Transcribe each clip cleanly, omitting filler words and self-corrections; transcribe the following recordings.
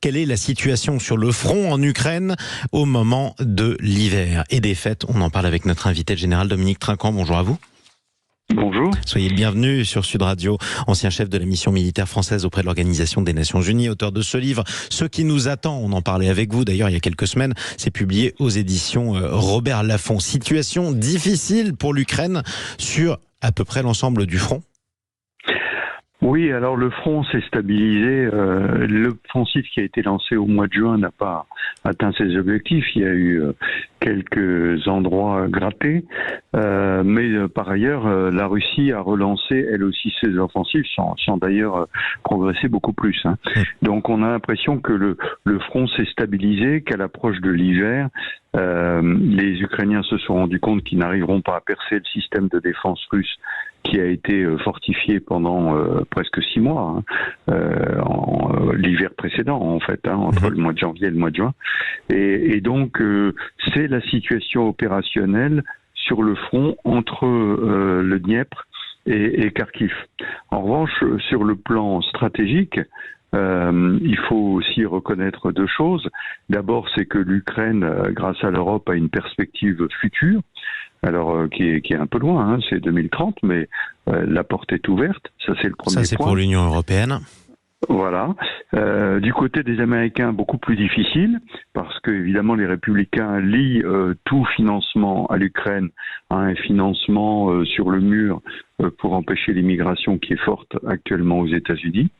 Quelle est la situation sur le front en Ukraine au moment de l'hiver et des fêtes? On en parle avec notre invité le général Dominique Trinquant. Bonjour à vous. Bonjour. Soyez le bienvenu sur Sud Radio, ancien chef de la mission militaire française auprès de l'Organisation des Nations Unies, auteur de ce livre « Ce qui nous attend ». On en parlait avec vous d'ailleurs il y a quelques semaines. C'est publié aux éditions Robert Laffont. Situation difficile pour l'Ukraine sur à peu près l'ensemble du front. Oui, alors le front s'est stabilisé. L'offensive qui a été lancée au mois de juin n'a pas atteint ses objectifs. Il y a eu quelques endroits grattés. Mais par ailleurs, la Russie a relancé elle aussi ses offensives sans d'ailleurs progresser beaucoup plus. Donc on a l'impression que le front s'est stabilisé, qu'à l'approche de l'hiver, les Ukrainiens se sont rendus compte qu'ils n'arriveront pas à percer le système de défense russe qui a été fortifié pendant presque 6 mois, l'hiver précédent en fait, entre le mois de janvier et le mois de juin. Et donc c'est la situation opérationnelle sur le front entre le Dniepr et Kharkiv. En revanche, sur le plan stratégique, il faut aussi reconnaître 2 choses. D'abord, c'est que l'Ukraine, grâce à l'Europe, a une perspective future, alors qui est un peu loin, c'est 2030, mais la porte est ouverte. Ça, c'est le premier point. Ça, c'est pour l'Union européenne. Voilà. Du côté des Américains, beaucoup plus difficile, parce que évidemment les Républicains lient tout financement à l'Ukraine à un financement sur le mur pour empêcher l'immigration qui est forte actuellement aux États-Unis.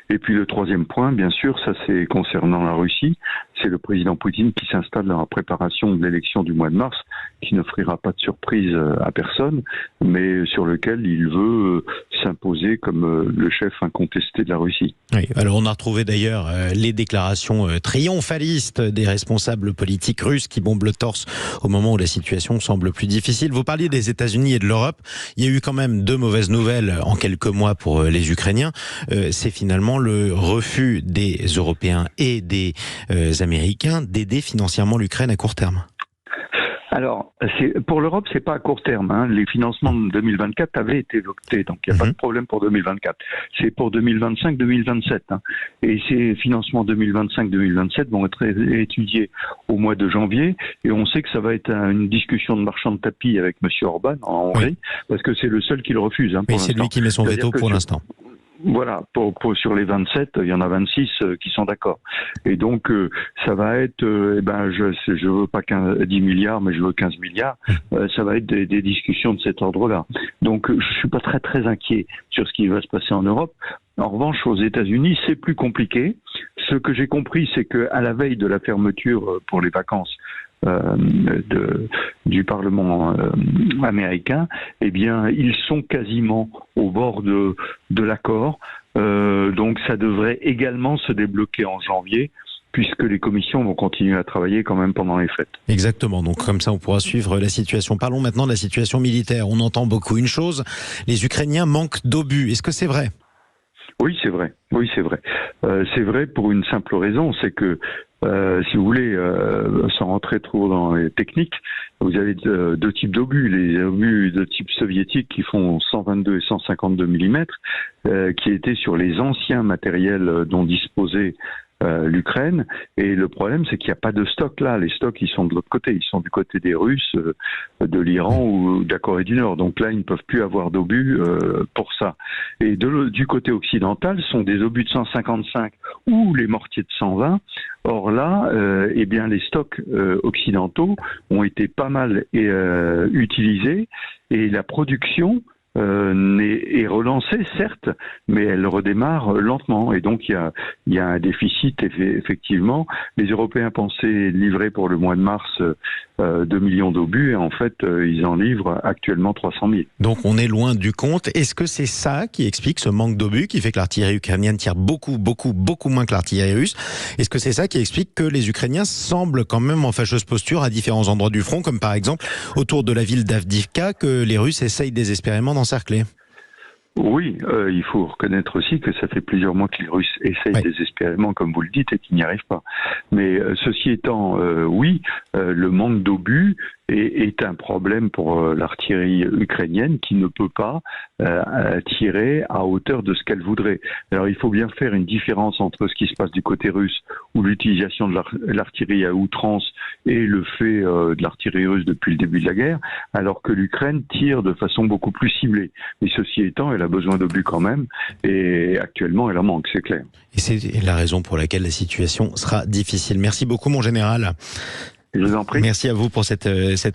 Et puis le 3e point, bien sûr, ça c'est concernant la Russie, c'est le président Poutine qui s'installe dans la préparation de l'élection du mois de mars, qui n'offrira pas de surprise à personne, mais sur lequel il veut s'imposer comme le chef incontesté de la Russie. Oui, alors on a retrouvé d'ailleurs les déclarations triomphalistes des responsables politiques russes qui bombent le torse au moment où la situation semble plus difficile. Vous parliez des États-Unis et de l'Europe. Il y a eu quand même 2 mauvaises nouvelles en quelques mois pour les Ukrainiens. C'est finalement le refus des Européens et des Américains d'aider financièrement l'Ukraine à court terme. Alors, pour l'Europe, c'est pas à court terme. Les financements de 2024 avaient été votés, donc il n'y a pas de problème pour 2024. C'est pour 2025-2027. Et ces financements 2025-2027 vont être étudiés au mois de janvier. Et on sait que ça va être une discussion de marchand de tapis avec M. Orban en Hongrie, parce que c'est le seul qui le refuse. Pour l'instant. C'est lui qui met son veto pour l'instant. Voilà, sur les 27, il y en a 26 qui sont d'accord. Et donc, ça va être, je veux pas 10 milliards, mais je veux 15 milliards. Ça va être des discussions de cet ordre-là. Donc, je suis pas très très inquiet sur ce qui va se passer en Europe. En revanche, aux États-Unis, c'est plus compliqué. Ce que j'ai compris, c'est que à la veille de la fermeture pour les vacances du Parlement américain, eh bien, ils sont quasiment au bord de l'accord. Donc, ça devrait également se débloquer en janvier, puisque les commissions vont continuer à travailler quand même pendant les fêtes. Exactement, donc comme ça on pourra suivre la situation. Parlons maintenant de la situation militaire. On entend beaucoup une chose, les Ukrainiens manquent d'obus. Est-ce que c'est vrai ? Oui, c'est vrai. C'est vrai pour une simple raison, c'est que si vous voulez, sans rentrer trop dans les techniques, vous avez 2 types d'obus. Les obus de type soviétique qui font 122 et 152 mm, qui étaient sur les anciens matériels dont disposait l'Ukraine, et le problème c'est qu'il n'y a pas de stock là, les stocks ils sont de l'autre côté, ils sont du côté des Russes, de l'Iran ou de la Corée du Nord, donc là ils ne peuvent plus avoir d'obus pour ça. Et du côté occidental sont des obus de 155 ou les mortiers de 120. Or là, eh bien les stocks occidentaux ont été pas mal utilisés, et la production est relancée, certes, mais elle redémarre lentement. Et donc, il y a un déficit, effectivement. Les Européens pensaient livrer pour le mois de mars 2 millions d'obus, et en fait, ils en livrent actuellement 300 000. Donc, on est loin du compte. Est-ce que c'est ça qui explique ce manque d'obus, qui fait que l'artillerie ukrainienne tire beaucoup moins que l'artillerie russe? Est-ce que c'est ça qui explique que les Ukrainiens semblent quand même en fâcheuse posture à différents endroits du front, comme par exemple autour de la ville d'Avdiivka, que les Russes essayent désespérément d'encercler? Oui, il faut reconnaître aussi que ça fait plusieurs mois que les Russes essayent désespérément, comme vous le dites, et qu'ils n'y arrivent pas. Mais ceci étant, oui, le manque d'obus est un problème pour l'artillerie ukrainienne qui ne peut pas tirer à hauteur de ce qu'elle voudrait. Alors il faut bien faire une différence entre ce qui se passe du côté russe, où l'utilisation de l'artillerie à outrance et le fait de l'artillerie russe depuis le début de la guerre, alors que l'Ukraine tire de façon beaucoup plus ciblée. Mais ceci étant, elle a besoin d'obus quand même, et actuellement elle en manque, c'est clair. Et c'est la raison pour laquelle la situation sera difficile. Merci beaucoup mon général. Je vous en prie. Merci à vous pour cet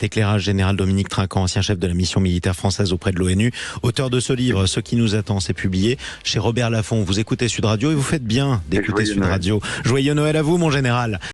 éclairage général. Dominique Trinquant, ancien chef de la mission militaire française auprès de l'ONU, auteur de ce livre, Ce qui nous attend, c'est publié chez Robert Laffont. Vous écoutez Sud Radio et vous faites bien d'écouter Sud Radio. Joyeux Noël à vous, mon général.